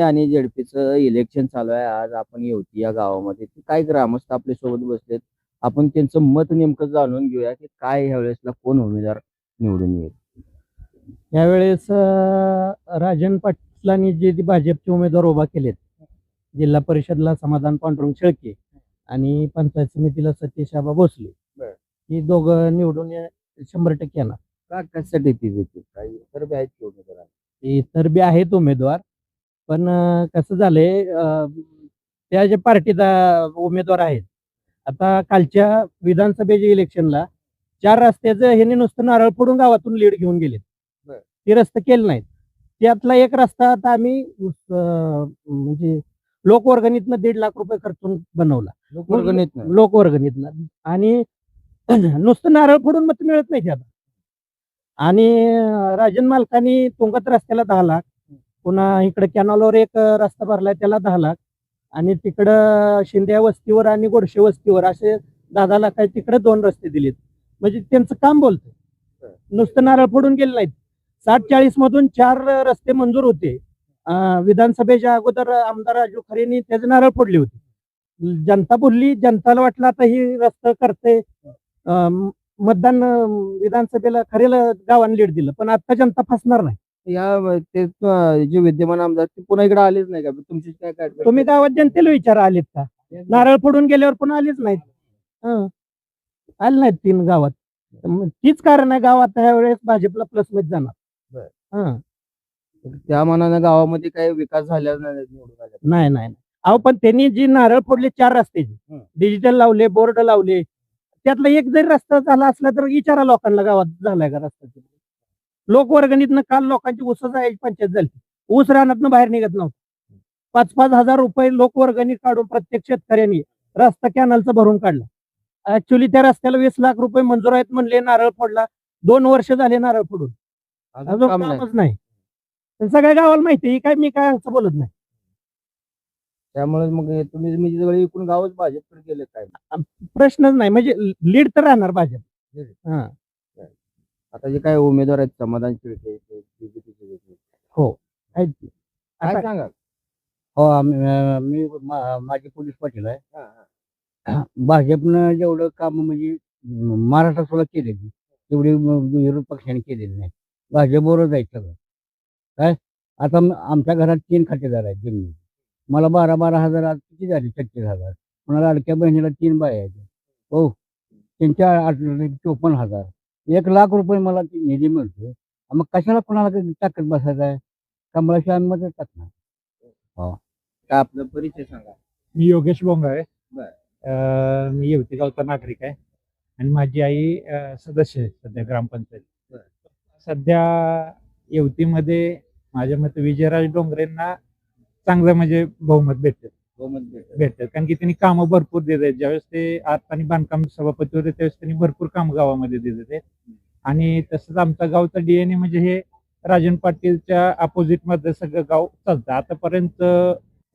आणि झेडपीचं इलेक्शन चालू आहे. आज आपण येवती या गावामध्ये. ते काय ग्रामस्थ आपल्यासोबत बसलेत. आपण त्यांचं मत नेमकं जाणून घेऊया, की काय ह्यावेळेसला कोण उमेदवार निवडून येईल? यावेळेस राजन पाटलांनी जे भाजपचे उमेदवार उभा केलेत, जिल्हा परिषदला समाधान पांडुरंग शेळके आणि पंचायत समितीला सतीश आबा भोसले, बरं. ही दोघं निवडून 100% येणार. का कशासाठी ती देते? काही तर बी आहेत की उमेदवार. इतर बी आहेत उमेदवार, पण कसं झालंय, त्या ज्या पार्टीचा उमेदवार आहेत, आता कालच्या विधानसभेच्या इलेक्शनला 4 रस्त्याचं ह्यांनी नुसतं नारळ फोडून गावातून लीड घेऊन गेलेत. बरं. ते रस्ते केले नाहीत. त्यातला एक रस्ता आता आम्ही म्हणजे लोकवर्गणीतनं 1.5 लाख रुपये खर्चून बनवला. लोकवर्गणीतनं? लोकवर्गणीतनं आणि नुसतं नारळ फोडून मत मिळत नाही आता. आणि राजन मालकांनी तुंगत रस्त्याला 10 लाख, पुन्हा इकडे कॅनॉलवर एक रस्ता भरलाय त्याला 10 लाख, आणि तिकडं शिंदे वस्तीवर आणि गोडशे वस्तीवर असे 10-10 लाख आहे, तिकडे 2 रस्ते दिलेत. म्हणजे त्यांचं काम बोलतंय. नुसतं नारळ फोडून गेले नाहीत. 60-40 मधून 4 रस्ते मंजूर होते. विधानसभेच्या अगोदर आमदार राजू खरेंनी त्याचे नारळ फोडले होते. जनता बोलली, जनताला वाटलं आता ही रस्ता करते, मतदान विधानसभेला खरेला गावाने लीड दिलं, पण आता जनता फसणार नाही. ते जे विद्यमान आमदार ते पुन्हा इकडे आलेच नाही का? तुमची काय काय तुम्ही गावात जनतेला विचारा आलेत का? नारळ फोडून गेल्यावर पुन्हा आलेच नाहीत. हं. आले नाहीत 3 गावात. मग तीच कारण आहे, गावात ह्या वेळेस भाजपला प्लस मध्ये जाणार. बरं. हं. त्या मानानं गावामध्ये काही विकास झालेला नाही निवडून आल्या. नाही, नाही. अहो, पण त्यांनी जी नारळ फोडले 4 रस्त्याचे, डिजिटल लावले, बोर्ड लावले. त्यातला एक जरी रस्ता झाला असला तर विचारा लोकांना गावात झालाय का रस्ता. लोकवर्गणीतनं काल लोकांची ऊस जायची पंचायत झाली. ऊस रानातनं बाहेर निघत नव्हतं. 5-5 हजार रुपये लोकवर्गणी काढून प्रत्येक शेतकऱ्यांनी रस्ता कॅनलचा भरून काढला. ऍक्च्युली त्या रस्त्याला 20 लाख रुपये मंजूर आहेत म्हणले, नारळ फोडला. 2 वर्ष झाले नारळ फोडून. अजून काम नाही. कामच नाही. पण सगळ्या गावाला माहिती आहे, काय मी काय असं बोलत नाही. त्यामुळे मग तुम्ही म्हणजे सगळे एकूण गावच भाजपकडे गेले काय? प्रश्नच नाही, म्हणजे लीड तर राहणार भाजप. हां. आता जे काय उमेदवार आहेत समाधान शिळके ते बीजेपीचे वेगळे. हो. आहेत की. काय आता सांगाल? हो, मी माझे पोलीस पाटील आहे. हां, हां. भाजपनं जेवढं काम म्हणजे महाराष्ट्रात सुद्धा केलेली, तेवढी विरोध पक्षाने केलेली नाही. भाजपबरोबर जायचं सगळं. काय आता आमच्या घरात 3 खातेदार आहेत जमिनी. मला 12-12 हजार, आज किती झाले 36,000. कोणाला लाडक्या बहिणीला 3 बाया आहेत. हो. त्यांच्या 54,000. 1 लाख रुपये मला निधी मिळतोय. मग कशाला कोणाला टाकत बसायचं आहे? कमळाच्या आतमध्ये टाकणार. हो. काय आपला परिचय सांगा. मी योगेश बोंगाळे. बरं. मी येवती गावचा नागरिक आहे आणि माझी आई सदस्य आहे सध्या ग्रामपंचायत. बरं. सध्या येवतीमध्ये माझ्या मते विजयराज डोंगरेंना चांगलं म्हणजे बहुमत बहुमत भेटेल. भेटतात, कारण की त्यांनी कामं भरपूर देत आहेत. ज्यावेळेस ते आर्थ आणि बांधकाम सभापती होते त्यावेळेस त्यांनी भरपूर काम गावामध्ये दिले आहेत. आणि तसंच आमचा गावचा DNA म्हणजे हे राजन पाटीलच्या अपोजिट मध्ये सगळं गाव चालतं. आतापर्यंत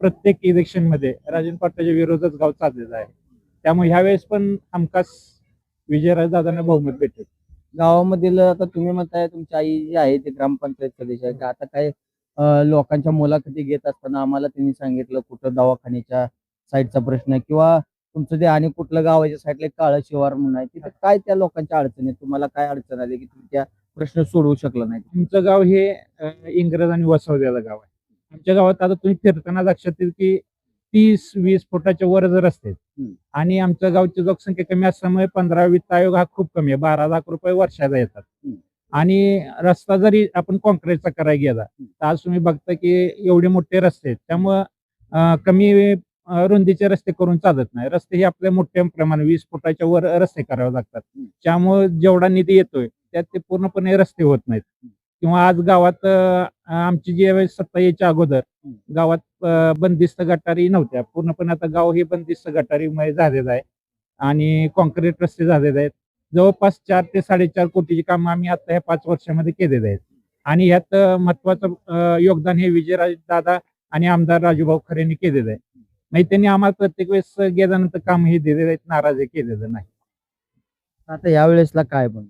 प्रत्येक इलेक्शन मध्ये राजन पाटलाच्या विरोधात गाव चाललेलं आहे. त्यामुळे ह्यावेळेस पण हमखास विजयराज दादांना बहुमत भेटेल. गावामधील आता तुम्ही म्हणताय तुमची आई जी आहे ते ग्रामपंचायत सदस्य आहे. आता काय लोकांच्या मुलाखती घेत असताना आम्हाला त्यांनी सांगितलं कुठं दवाखान्याच्या साईडचा प्रश्न आहे किंवा तुमचं ते आणि कुठलं गावाच्या साईडला एक काळं शिवार म्हणून आहे. तिथं काय त्या लोकांच्या अडचणी आहेत? तुम्हाला काय अडचण आली की तुम्ही त्या प्रश्न सोडवू शकला नाही? आमचं गाव हे इंग्रज आणि वसवलेलं गाव आहे. आमच्या गावात आता तुम्ही फिरताना लक्षात येईल की 30-20 फुटाच्या वर रस्ते आहेत. आणि आमच्या गावची लोकसंख्या कमी असल्यामुळे 15 वित्त आयोग हा खूप कमी आहे. 12 लाख रुपये वर्षाला येतात. आणि रस्ता जरी आपण कॉन्क्रीटचा करायला गेला तर आज तुम्ही बघता की एवढे मोठे रस्ते आहेत. त्यामुळं कमी रुंदीचे रस्ते करून चालत नाही. रस्ते हे आपल्या मोठ्या प्रमाणात 20 फुटाच्या वर रस्ते करावे लागतात. त्यामुळे जेवढा निधी येतोय त्यात ते पूर्णपणे रस्ते होत नाहीत. किंवा आज गावात आमची जी सत्ता यायच्या अगोदर गावात बंदिस्त गटारी नव्हत्या. पूर्णपणे आता गाव हे बंदिस्त गटारीमुळे झालेलं आहे आणि कॉन्क्रीट रस्ते झालेले आहेत. जवळपास 4 ते 4.5 कोटीची कामं आम्ही आता ह्या 5 वर्षामध्ये केलेले आहेत. आणि यात महत्वाचं योगदान हे विजयराज दादा आणि आमदार राजूभाऊ खरेंनी केलेलं आहे. म्हणजे त्यांनी आम्हाला प्रत्येक वेळेस गेल्यानंतर काम हे दिलेलं आहेत, नाराजी केलेलं नाही. आता यावेळेसला काय पण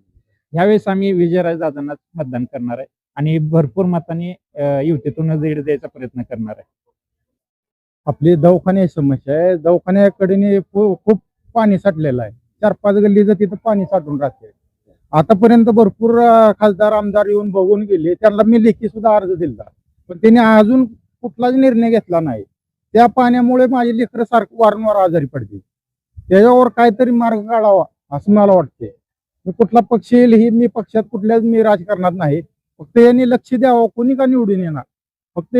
यावेळेस आम्ही विजयराज दादांना मतदान करणार आहे आणि भरपूर मताने युतीतून लीड द्यायचा प्रयत्न करणार आहे. आपली दवाखान्याची समस्या आहे. दवाखान्याकडे खूप पाणी साठलेलं आहे. 4-5 गल्लीचं तिथं पाणी साठून राहते. आतापर्यंत भरपूर खासदार आमदार येऊन बघून गेले. त्यांना मी लेखी सुद्धा अर्ज दिला, पण त्यांनी अजून कुठलाच निर्णय घेतला नाही. त्या पाण्यामुळे माझी लेकरं सारखं वारंवार आजारी पडते. त्याच्यावर काहीतरी मार्ग काढावा असं मला वाटते. कुठला पक्ष येईल ही मी पक्षात कुठल्याच मी राजकारणात नाही. फक्त यांनी लक्ष द्यावं. कोणी का निवडून येणार, फक्त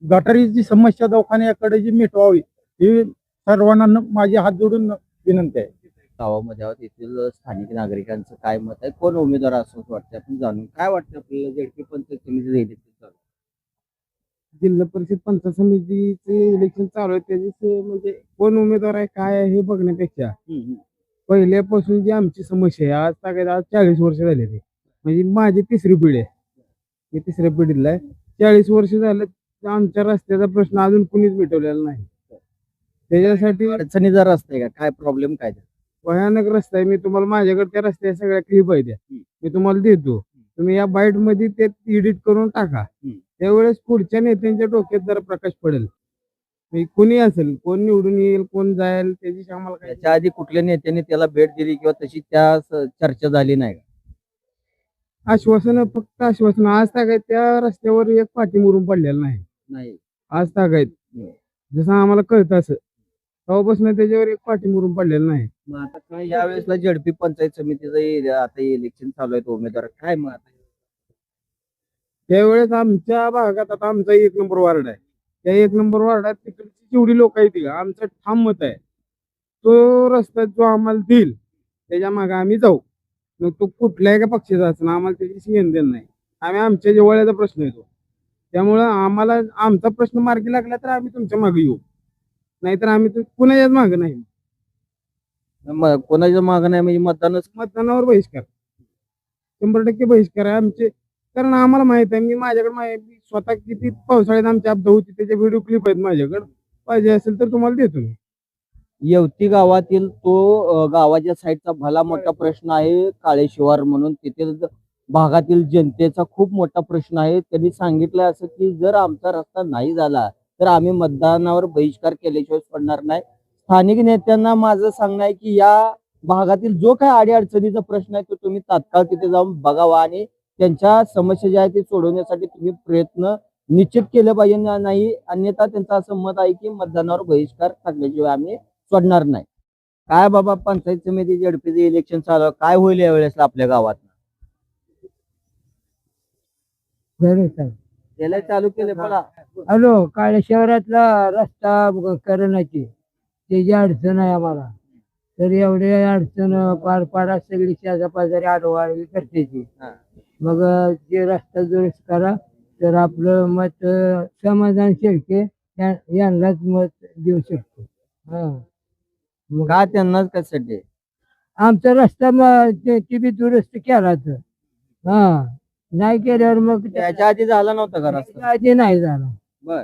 गटारीची समस्या दवाखान्याकडे जी मिटवावी ही सर्वांना माझी हात जोडून विनंती आहे. गावामध्ये आहोत, येथील स्थानिक नागरिकांचं काय मत आहे, कोण उमेदवार असं वाटतं आपण जाणून. काय वाटतं आपल्याला जेडपी पंचायत समिती इलेक्शन चालू आहे? जिल्हा परिषद पंचायत समितीचे इलेक्शन चालू आहे, त्याची म्हणजे कोण उमेदवार आहे काय आहे हे बघण्यापेक्षा पहिल्यापासून जी आमची समस्या आहे, आज तागायत आज 40 वर्ष झाले ते, म्हणजे माझी तिसरी पिढी आहे. मी तिसऱ्या पिढीला आहे. 40 वर्ष झालं आमच्या रस्त्याचा प्रश्न अजून कुणीच मिटवलेला नाही. त्याच्यासाठी अडचणीचा रस्ता आहे का, काय प्रॉब्लेम काय ते? भयानक रस्ता आहे. मी तुम्हाला माझ्याकडे त्या रस्त्याच्या सगळ्या क्लिप आहे त्या मी तुम्हाला देतो. तुम्ही या बाईट मध्ये ते एडिट करून टाका. त्यावेळेस पुढच्या नेत्यांच्या डोक्यात जरा प्रकाश पडेल. कुणी असेल, कोण निवडून येईल, कोण जाईल, त्याची आम्हाला काय त्याच्या आधी कुठल्या नेत्याने त्याला भेट दिली किंवा तशी चर्चा झाली नाही का? आश्वासन, फक्त आश्वासन. आज तागायत त्या रस्त्यावर एक पाठी मुरून पडलेला नाही. नाही. आज तागायत जसं आम्हाला कळतं असं तेव्हापासून त्याच्यावर एक पाठी मुरून पडलेला नाही. मग आता काय या वेळेसला जेडपी पंचायत समितीचं आता इलेक्शन चालू आहे, उमेदवार काय मग आता? त्यावेळेस आमच्या भागात आता आमचा 1 नंबर वार्ड आहे. त्या 1 नंबर वार्डात तिकडची जेवढी लोक आहेत ती आमचं ठाम मत आहे, तो रस्ता जो आम्हाला देईल त्याच्या मागे आम्ही जाऊ. मग तो कुठल्याही का पक्षाचा असणार, आम्हाला त्याची घेणं देणं नाही. आम्ही आमच्या जवळचा प्रश्न येतो, त्यामुळं आम्हाला आमचा प्रश्न मार्गी लागला तर आम्ही तुमच्या मागे येऊ, नाहीतर आम्ही कुणाच्याच मागे नाही. कोणाच्या मागं नाही म्हणजे मतदानावर बहिष्कार, 100% बहिष्कार आहे आमचे. कारण आम्हाला माहित आहे, मी माझ्याकडे स्वतः किती पावसाळ्यात आमची अपघात होती त्याचे व्हिडिओ क्लिप आहेत माझ्याकडे. पाहिजे असेल तर तुम्हाला देतो मी. येवती गावातील तो गावाच्या साईडचा भला मोठा प्रश्न आहे, काळे शिवार म्हणून. तेथील भागातील जनतेचा खूप मोठा प्रश्न आहे. त्यांनी सांगितलं असं की जर आमचा रस्ता नाही झाला तर आम्ही मतदानावर बहिष्कार केल्याशिवाय सोडणार नाही. स्थानिक नेत्यांना माझं सांगणं आहे की या भागातील जो काय अडीअडचणीचा प्रश्न आहे तो तुम्ही तात्काळ तिथे जाऊन बघावा आणि त्यांच्या समस्या ज्या आहेत ते सोडवण्यासाठी तुम्ही प्रयत्न निश्चित केले पाहिजे. नाही अन्यथा त्यांचं असं मत आहे की मतदानावर बहिष्कार टाकल्याशिवाय आम्ही सोडणार नाही. काय बाबा, पंचायत समिती जेडपीचे इलेक्शन चालू आहे, काय होईल यावेळेस आपल्या गावात? त्याला चालू केले बघा. हॅलो, काळ्या शहरातला रस्ता करण्याची त्याची अडचण आहे आम्हाला. तर एवढे अडचण पार पाडा सगळी शेजापाजारी आडवाळी करते ती. मग ते रस्ता दुरुस्त करा तर आपलं मत समाधान शेळके यांनाच मत देऊ शकतो. का त्यांनाच कशासाठी? आमचा रस्ता ते बी दुरुस्त केला तर नाही केल्यावर मग त्याच्या आधी झाला नव्हता का रस्ता? आधी नाही झाला. बर.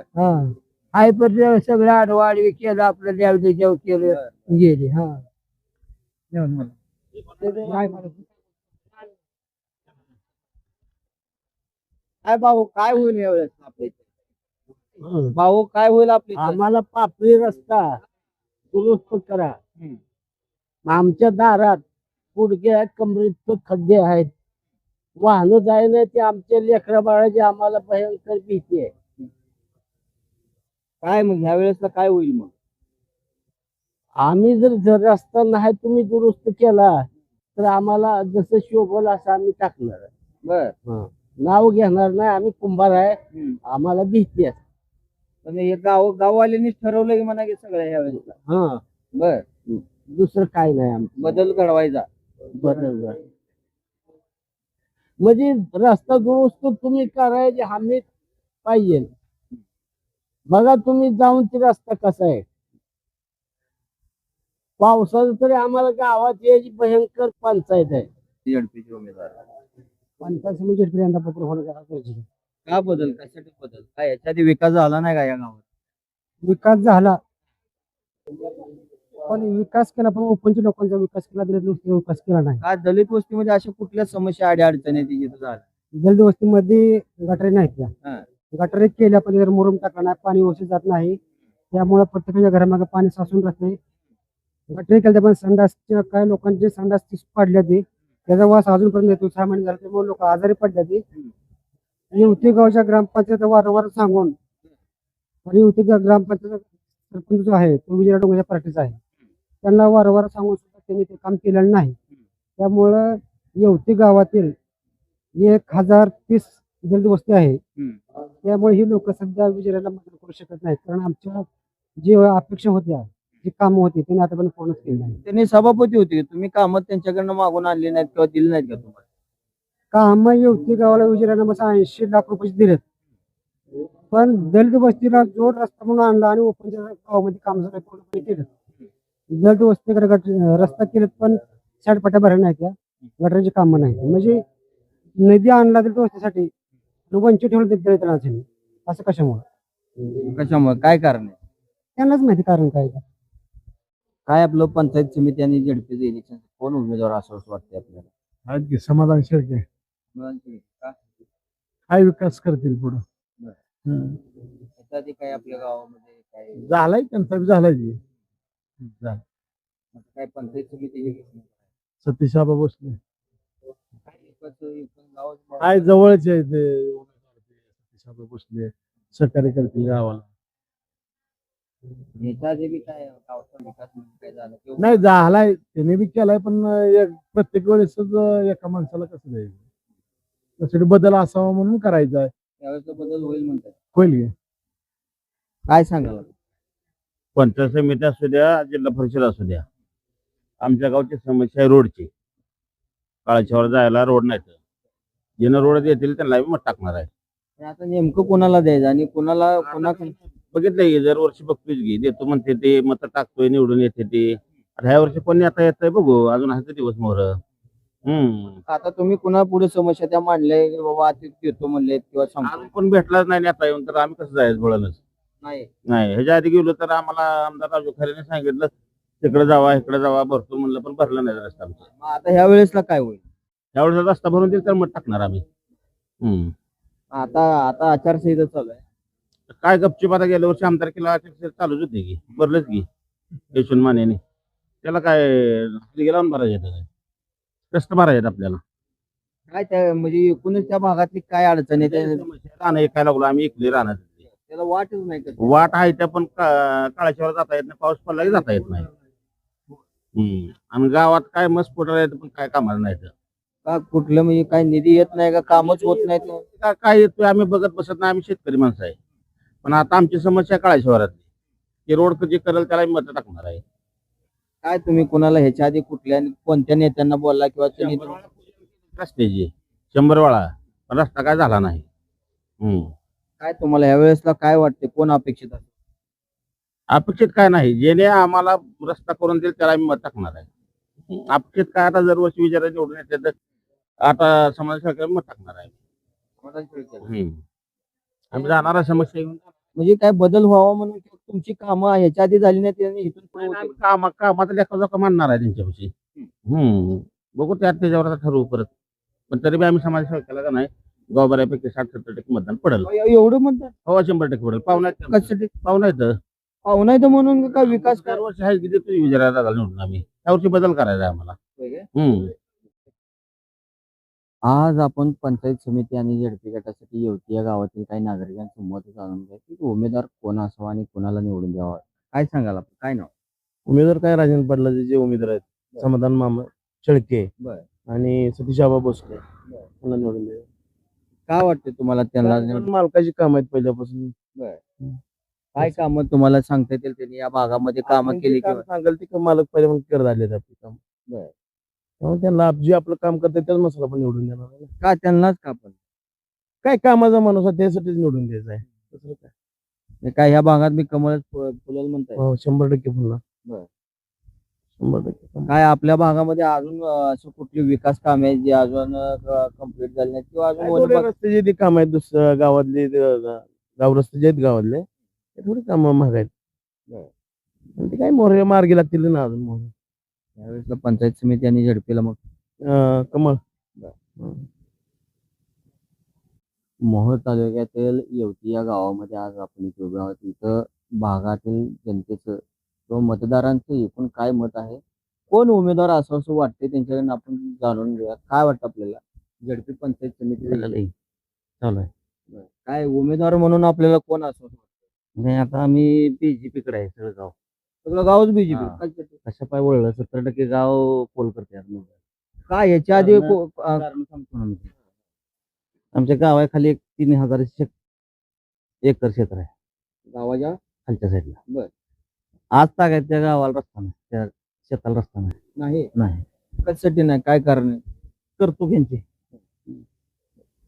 हाय पण सगळं आडवाडवी केलं, आपलं ल्यावली जेव केलं गेले. काय भाऊ, काय होईल यावेळेस आपल्या इथे? भाऊ, काय होईल आपल्या इथे? आम्हाला पापडी रस्ता दुरुस्त करा. आमच्या दारात गुडघ्या कमरेत खड्डे आहेत, वाहनं जायला ते आमच्या लेकरा बाळाची आम्हाला भयंकर भीती आहे. काय मग ह्या वेळेसला काय होईल मग? आम्ही जर रस्ता नाही तुम्ही दुरुस्त केला तर आम्हाला जसं शोभल असं आम्ही टाकणार. बर. नाव घेणार नाही, आम्ही कुंभार आहे, आम्हाला भीती आहे. पण हे गाववाल्यांनीच ठरवलं की म्हणा की सगळ्या ह्या वेळेसला. बर. दुसरं काय नाही आमचं. बदल घडवायचा. बदल म्हणजे रस्ता दुरुस्त तुम्ही करायचे हमी पाहिजे. बघा तुम्ही जाऊन ते रस्ता कसा आहे. पावसाचं तरी आम्हाला गावात यायची भयंकर पंचायत आहे. जेडपीचे उमेदवार पंचायत समितीत यंदा पत्र होणं का बदल, कशासाठी बदल? काय याच्या आधी विकास झाला नाही का या गावात? विकास झाला, पण विकास केला पण ओपनच्या लोकांचा विकास केला, दिला विकास केला नाही. का दलित वस्तीमध्ये अशा कुठल्या समस्या अडचणी जिथं झाल्या? जलद वस्तीमध्ये गटारी नाहीत हा. त्या गटारी केल्या पण जर मुरुम टाकला नाही पाणी व्यवस्थित जात नाही त्यामुळे प्रत्येकाच्या घरामागे पाणी साचून राहते गटारी केल्या पण संडासच्या काय लोकांचे संडास पडल्या ती त्याचा वास अजूनपर्यंत येतो 6 महिने झाले त्यामुळे लोक आजारी पडल्या ती युवती गावच्या ग्रामपंचायत वारंवार सांगून आणि युवती ग्रामपंचायत सरपंच जो आहे तो विजय डोंगरच्या पार्टीचा आहे त्यांना वारंवार सांगून सुद्धा त्यांनी ते काम केलेलं नाही त्यामुळं येवती गावातील 1030 जलद वस्ती आहे त्यामुळे ही लोक सध्या विजयाला मतदान करू शकत नाहीत कारण आमच्या जी अपेक्षा होत्या जी कामं होती त्यांनी आतापर्यंत पूर्णच केली नाही त्यांनी सभापती होते तुम्ही कामं त्यांच्याकडनं मागून आणली नाहीत किंवा दिली नाहीत का तुम्हाला कामं येवती गावाला विजयाला मग 80 लाख रुपये दिलेत पण दलित वस्तीला जोड रस्ता म्हणून आणला आणि ओपनच्या गावामध्ये काम झालं पूर्णपणे केलं दलित वस्तीकडे रस्ता केलेत पण साडपट्ट्या भरल्या नाही त्या गटाराची कामं नाही म्हणजे नदी आणला दलित वस्तीसाठी वंचित ठेवलं दलितांनी असं कशामुळे काय कारण आहे त्यांनाच माहिती कारण काय आहे. काय आपलं पंचायत समिती आणि झेडपीचं इलेक्शन कोण उमेदवार असं वाटतंय आपल्याला आहेत की समाधान शेळके का? काय विकास करतील पुढं याच्या आधी काय आपल्या गावामध्ये काय झालाय त्यांचा बी झालाय की काय पंचायत समिती सतीश आबा भोसले गावात काय जवळचे आहे ते सतीश आबा भोसले सहकार्य करतील गावाला याच्या आधी बी काय गावाचा विकास म्हणून काय झाला किंवा नाही झालाय त्याने बी केलाय पण प्रत्येक वेळेसच एका माणसाला कसं द्यायचं त्यासाठी बदल असावा म्हणून करायचा आहे त्यावेळेस बदल होईल म्हणतात होईल की काय सांगाल पंचायत समिती असू द्या जिल्हा परिषद असू द्या आमच्या गावची समस्या आहे रोडची काळाच्यावर जायला रोड नाही ज्यांना रोड देतील त्यांना मत टाकणार आहे आता नेमकं कोणाला द्यायचं आणि कोणाला बघितलंय की दर वर्षी बघतोय की देतो म्हणते ते मत टाकतोय निवडून येते ते आता ह्या वर्षी कोणी आता येतंय बघू अजून आहे दिवस मोहर आता तुम्ही कुणा पुढे समस्या त्या मांडल्या की बाबा आता देतो म्हणले किंवा सांगतो अजून पण भेटलाच नाही आता येऊन तर आम्ही कसं जायचं बोळणच नाही नाही ह्याच्या आधी गेलो तर आम्हाला आमदार राजू खरेने सांगितलं तिकडे जावा इकडे जावा भरतो म्हणलं पण भरलं नाही रस्ता आमचा मग आता ह्या वेळेसला काय होईल त्यावेळेस रस्ता भरून दिला तर मत टाकणार आम्ही आता आता आचारसंहिता चालू आहे काय गपचूप आता गेल्या वर्षी आमदार केला चालूच होते की भरलंच की यशवंत मानेने त्याला काय लावून भरायचं येतं काय कष्ट भरायचं आपल्याला काय त्या म्हणजे एकूणच त्या भागातली काय अडचण आहे राहणं ऐकायला लागलो आम्ही इकडे राहणार त्याला वाटच नाही का वाट आहे त्या पण काळाच्यावर जाता येत नाही पाऊस पडला की जाता येत नाही आणि गावात काय मस्त पोटाला येतं पण काय कामाला नाही तर. का कुठलं म्हणजे काय निधी येत नाही का कामच होत नाही काय येतोय आम्ही बघत बसत नाही आम्ही शेतकरी माणसं आहे पण आता आमची समस्या काळाच्यावरातली की रोड जे करेल त्याला मत टाकणार आहे काय तुम्ही कुणाला ह्याच्या आधी कुठल्या कोणत्या नेत्यांना बोलला किंवा त्यांनी रस्त्याची 100 वेळा पण रस्ता काय झाला नाही काय तुम्हाला ह्या वेळेसला काय वाटते कोण अपेक्षित आहे अपेक्षित काय नाही जेणे आम्हाला रस्ता करून देईल त्याला आम्ही मत टाकणार आहे अपेक्षित काय आता जर वर्षी विचारायला निवडून येते तर आता समाज सरकार मत टाकणार आहे आम्ही जाणार आहे समस्या घेऊन म्हणजे काय बदल व्हावा म्हणून तुमची कामं ह्याच्या आधी झाली नाही त्यांनी इथून पुढे होतील. कामाचा लेखा मानणार आहे त्यांच्यापाशी बघू त्याच्यावर आता ठरवू परत पण तरी बी आम्ही समाज सरकारला का नाही गाव बऱ्यापैकी 60-70% मतदान पडेल एवढं म्हणतात हो 100% पडेल पाहुणा कशासाठी पाहुणा येतं पाहुणा आहे तर म्हणून का विकास काय दरवर्षी आहे की देतो विजयाला निवडून आम्ही त्यावर्षी बदल करायचा आहे आम्हाला आज आपण पंचायत समिती आणि झेडपी गटासाठी येवती या गावातील काही नागरिकांचं मत जाणून घ्या की उमेदवार कोण असावा आणि कोणाला निवडून द्यावा काय सांगाल आपण काय नाव उमेदवार काय राजेंद्र पाटलाचे जे उमेदवार आहेत समाधान मामा शेळके आणि सतीश आबा भोसले त्यांना निवडून द्या काय वाटते तुम्हाला त्यांना मालकाची काम आहेत पहिल्यापासून काय कामं तुम्हाला सांगता येतील त्यांनी या भागामध्ये कामं केली किंवा सांगाल ते मालक पहिल्यापासून करत आले आपले काम त्यामुळे त्यांना जे आपलं काम करतात त्याच मसाला पण निवडून देणार आहे. का त्यांनाच का पण काय कामाचा माणूस आहे त्यासाठीच निवडून द्यायचा आहे दुसरं काय काय ह्या भागात मी कमळ फुलल म्हणताय 100% पुन्हा बरं. 100% काय आपल्या भागामध्ये अजून असं कुठली विकास कामे आहेत जी अजून कम्प्लीट झाली नाहीत किंवा अजून थोडे रस्ते जे काम आहेत दुसऱ्या गावातले गाव रस्ते जे आहेत गावातले ते थोडी कामं महाग आहेत आणि ते काय मोहरे मार्गी लागतील ना अजून मोहरे यावेळेस पंचायत समिती आणि झडपीला मग कमळ मोहोळ तालुक्यातील येवती या गावामध्ये आज आपण इथे उभे आहोत. इथं भागातील जनतेचं किंवा मतदारांचं एकूण काय मत आहे, कोण उमेदवार असं असं वाटते त्यांच्याकडून आपण जाणून घेऊया. काय वाटतं आपल्याला झडपी पंचायत समिती चालू आहे. काय उमेदवार म्हणून आपल्याला कोण असं वाटतं? नाही आता आम्ही बीजेपीकडे आहे सगळं गाव. सगळं गावच हा. बीजेपी. कशा पाय वळलं 70% गाव पोल करते काय याच्या आधी सांगतो ना मी. आमच्या गावाखाली एक 3000 एकर क्षेत्र आहे गावाच्या खालच्या साईडला. बर. आज तागायत त्या गावाला रस्ता नाही, त्या शेताला रस्ता नाही नाही. कशासाठी नाही, काय कारण आहे? करतो यांची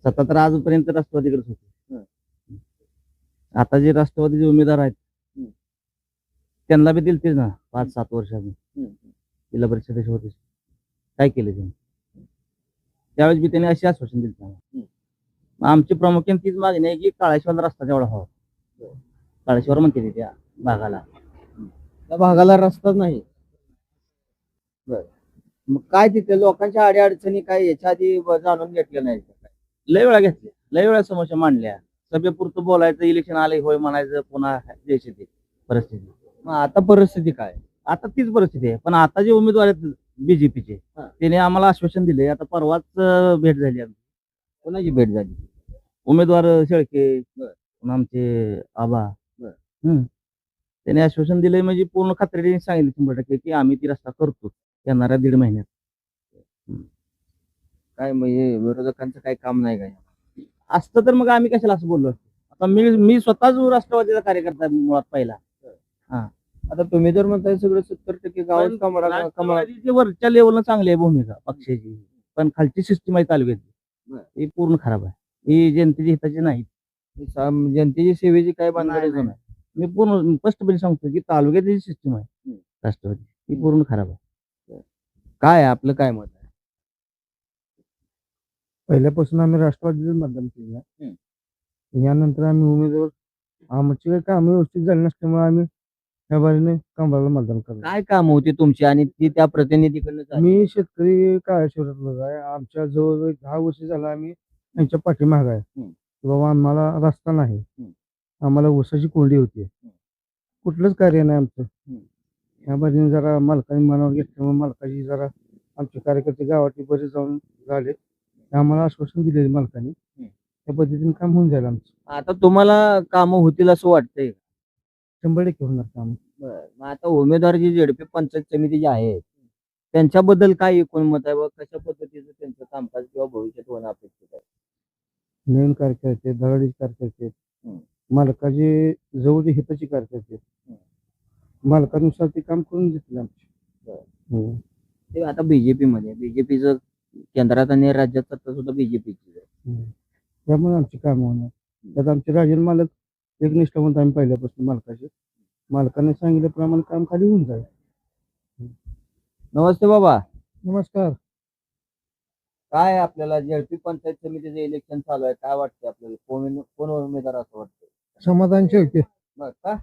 स्वतः तर आजपर्यंत राष्ट्रवादीकडेच होते. आता जे राष्ट्रवादीचे उमेदवार आहेत त्यांना बी दिलते ना 5-7 वर्ष आधी जिल्हा परिषदेचे होते. काय केलं त्यांनी त्यावेळेस बी त्यांनी अशी आश्वासन दिली आम्हाला. मग आमची प्रामुख्याने तीच मागणी आहे की काळेश्वर रस्ता तेवढा व्हावा. काळेश्वर म्हणते ते त्या भागाला. त्या भागाला रस्ताच नाही. बर. मग काय तिथे लोकांच्या अडीअडचणी काय याच्या आधी जाणून घेतलं नाही का? लय वेळा घेतल्या, लय वेळा समस्या मांडल्या. सभेपुरतं बोलायचं, इलेक्शन आले होय म्हणायचं, पुन्हा द्यायची परिस्थिती. मग आता परिस्थिती काय? आता तीच परिस्थिती आहे. पण आता जे उमेदवार आहेत बीजेपीचे त्याने आम्हाला आश्वासन दिले. आता परवाच भेट झाली आमची. कोणाची भेट झाली? उमेदवार शेळके पुन्हा आमचे आबा. त्याने आश्वासन दिले म्हणजे पूर्ण खात्रीने सांगितले 100% की आम्ही ती रस्ता करतो येणाऱ्या 1.5 महिन्यात. काय म्हणजे विरोधकांचं काही काम नाही काय? असतं तर मग आम्ही कशाला असं बोललो असतो. आता मी स्वतःच राष्ट्रवादीचा कार्यकर्ता आहे मुळात पहिला. आता तुम्ही जर म्हणताय सगळं 70% गावात कमळा राष्ट्रवादीची वरच्या लेवलला चांगली आहे भूमिका पक्षाची, पण खालची सिस्टीम आहे तालुक्याची ही पूर्ण खराब आहे. ही जनतेच्या हिताची नाही. जनतेची सेवेची काय बांधकाम नाही. मी पूर्ण स्पष्टपणे सांगतो की तालुक्याची जी सिस्टीम आहे राष्ट्रवादी ही पूर्ण खराब आहे. काय आहे आपलं काय मत आहे? पहिल्यापासून आम्ही राष्ट्रवादीचं मतदान केलं. यानंतर आम्ही उमेदवार आमची काही कामं व्यवस्थित झाली नसल्यामुळे आम्ही या बाजूने कमळाला मतदान करतो. काय काम होती तुमची आणि ती त्या प्रतिनिधीकडनं झाली? मी शेतकरी काळेश्वरातलो आहे. आमच्या जवळ 10 वर्ष झालं आम्ही त्यांच्या पाठीमागे आहे की बाबा आम्हाला रस्ता नाही, आम्हाला ऊसाची कोंडी होती, कुठलंच कार्य नाही आमचं. या बाजूने जरा मालकाने मनावर घेतल्यामुळे मालकाची जरा आमचे कार्यकर्ते गावातले बरेच जाऊन झाले. आम्हाला आश्वासन दिलेले मालकाने त्या पद्धतीने काम होऊन जाईल आमचं. आता तुम्हाला कामं होतील असं वाटतंय? 100% होणार काम. मग आता उमेदवार जी झेडपी पंचायत समिती जी आहे त्यांच्याबद्दल काय एकूण मत आहे व कशा पद्धतीचं त्यांचं कामकाज किंवा भविष्यात होणं अपेक्षित आहे? नवीन कार्यकर्ते, धडाडीचे कार्यकर्ते, मालकाचे जवळचे हिताचे कार्यकर्ते, मालकानुसार ते काम करून देतील आमचे. ते आता बीजेपी मध्ये बीजेपीचं केंद्रात आणि राज्यात सत्ता सुद्धा बीजेपीची आहे. त्यामुळे आमची कामं होणार. त्यात आमचे राजन मालक एक निष्ठावंत आम्ही पहिल्यापासून मालकाचे. मालकाने सांगितल्याप्रमाणे काम खाली होऊन जाईल. नमस्ते बाबा. नमस्कार. काय आपल्याला झेडपी पंचायत समितीचं इलेक्शन चालू आहे, काय वाटतं आपल्याला? कोण उमेदवार असं वाटतं? समाधान शेळके. का?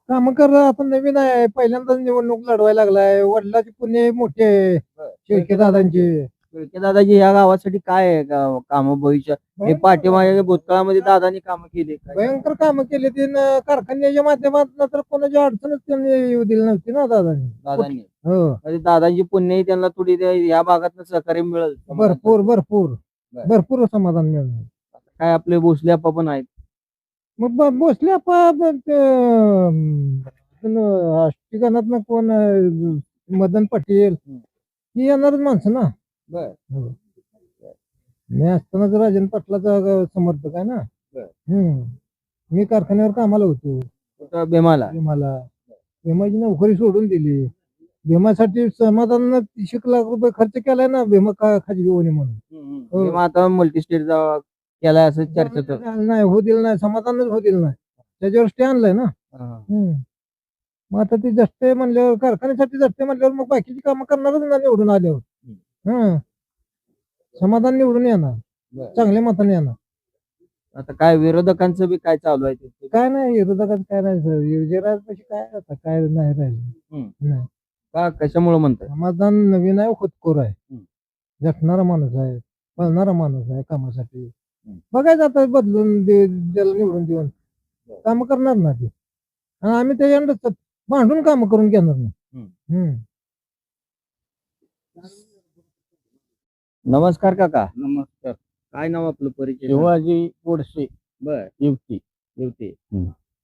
काम कर. आपण नवीन आहे, पहिल्यांदाच निवडणूक लढवायला लागलाय. वडिलाचे पुण्य मोठे आहे शेळके दादांचे. शेळके दादाजी या गावासाठी काय काम भविष्य हे पाठीमागे भूतकाळामध्ये दादानी कामं केली काय? भयंकर कामं केले ते कारखान्याच्या माध्यमातून, तर कोणाची अडचणच त्यांनी येऊ दिली नव्हती ना दादांनी. दादांनी हो, दादांची पुण्यही त्यांना थोडी या भागात सहकार्य मिळेल. भरपूर भरपूर भरपूर समाधान मिळणार. काय आपले भोसले आप्पा पण आहेत. मग बसले आपण ठिकाणात कोण मदन पाटील ही येणारच माणसं ना. बर. मी असतानाच राजन पाटलाचा समर्थक आहे ना. मी कारखान्यावर कामाला होतो कुठं भीमाला? भीमाची नोकरी सोडून दिली. भीमासाठी समाधान 30 लाख रुपये खर्च केलाय ना भीमा खाजगी होणे म्हणून. भीमा आता मल्टी स्टेट केलाय असं चर्चा तर नाही हो दिलं नाही, समाधानच हो दिलं नाही. त्याच्यावर स्टे आणलाय ना. मग आता ती जस्ते म्हणल्यावर कारखान्यासाठी जस्ते म्हणल्यावर मग बाकीची कामं करणारच ना निवडून आल्यावर. समाधान निवडून येणार, चांगल्या मताने येणार. आता काय विरोधकांचं बी काय चालू आहे ते? काय नाही विरोधकात काय नाही सर. विजयराज काय आता काय नाही राहिलं. नाही. का कशामुळे म्हणताय? समाधान नवीन आहे, खुदकोर आहे, झटणारा माणूस आहे, पळणारा माणूस आहे कामासाठी. बघायचं आता बदलून त्याला निवडून देऊन काम करणार ना ते आणि आम्ही त्याच्यानंतर भांडून काम करून घेणार ना. नमस्कार काका, नमस्कार. काय नाव आपलं, परिचय सांगा. शिवाजी गोडसे, बर, युवती. येवते.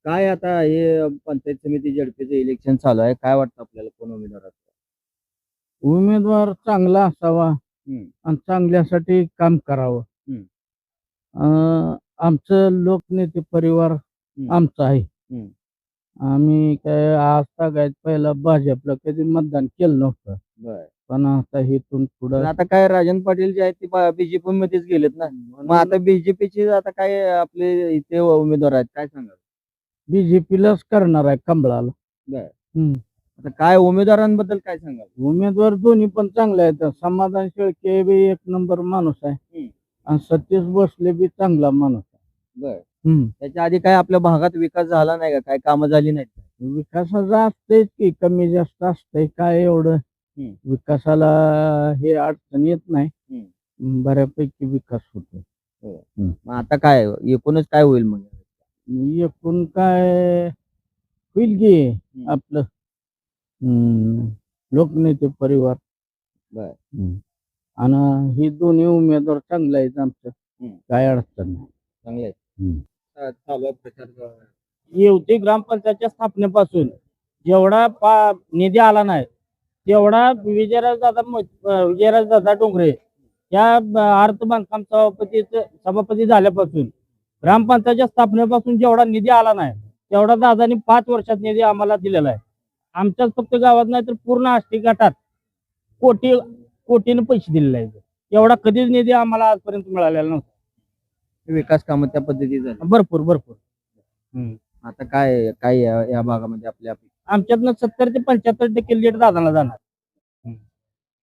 काय आता हे पंचायत समिती झडपीचं इलेक्शन चालू आहे, काय वाटतं आपल्याला कोण उमेदवार असतो? उमेदवार चांगला असावा हम्म. आणि चांगल्यासाठी काम करावं. आमचं लोकनेते परिवार आमचा आहे. आम्ही काय आता काय पहिला भाजपला कधी मतदान केलं नव्हतं, बर, पण आता इथून पण पुढं आता काय राजन पाटील जे आहेत ते बीजेपी मध्येच गेलेत ना, मग आता बीजेपीचे आता काय आपले इथे उमेदवार आहेत, काय सांगाल? बीजेपीलाच करणार आहे कमळाला. आता काय उमेदवारांबद्दल काय सांगाल? उमेदवार दोन्ही पण चांगले आहेत. समाधान शेळके बी एक नंबर माणूस आहे आणि सतीश भोसले बी चांगला माणूस आहे. बर, त्याच्या आधी काय आपल्या भागात विकास झाला नाही का, काय कामं झाली नाहीत का? विकासाचं असतंय की कमी जास्त असतंय, काय एवढं विकासाला हे अडचण येत नाही. बऱ्यापैकी विकास होतो. मग आता काय एकूणच काय होईल मग? एकूण काय होईल की आपलं लोकनेते परिवार. बर. आणि ही दोन्ही उमेदवार चांगले आहेत आमचं, काय अडचण नाही. चांगले आहेत. चालू आहे प्रचार. येवती ग्रामपंचायतच्या स्थापनेपासून जेवढा निधी आला नाही तेवढा विजयराज दादा डोंगरे या अर्थ बांधकाम सभापती झाल्यापासून ग्रामपंचायतच्या स्थापनेपासून जेवढा निधी आला नाही तेवढा दादानी 5 वर्षात निधी आम्हाला दिलेला आहे. आमच्याच फक्त गावात नाही तर पूर्ण आष्टी गटात कोटीने पैसे दिलेले आहेत. एवढा कधीच निधी आम्हाला आजपर्यंत मिळालेला नव्हता. विकास कामं त्या पद्धती झाली. भरपूर आता काय काय या भागामध्ये आपल्या आमच्यातनं 70 ते 75% लीड दादाला जाणार.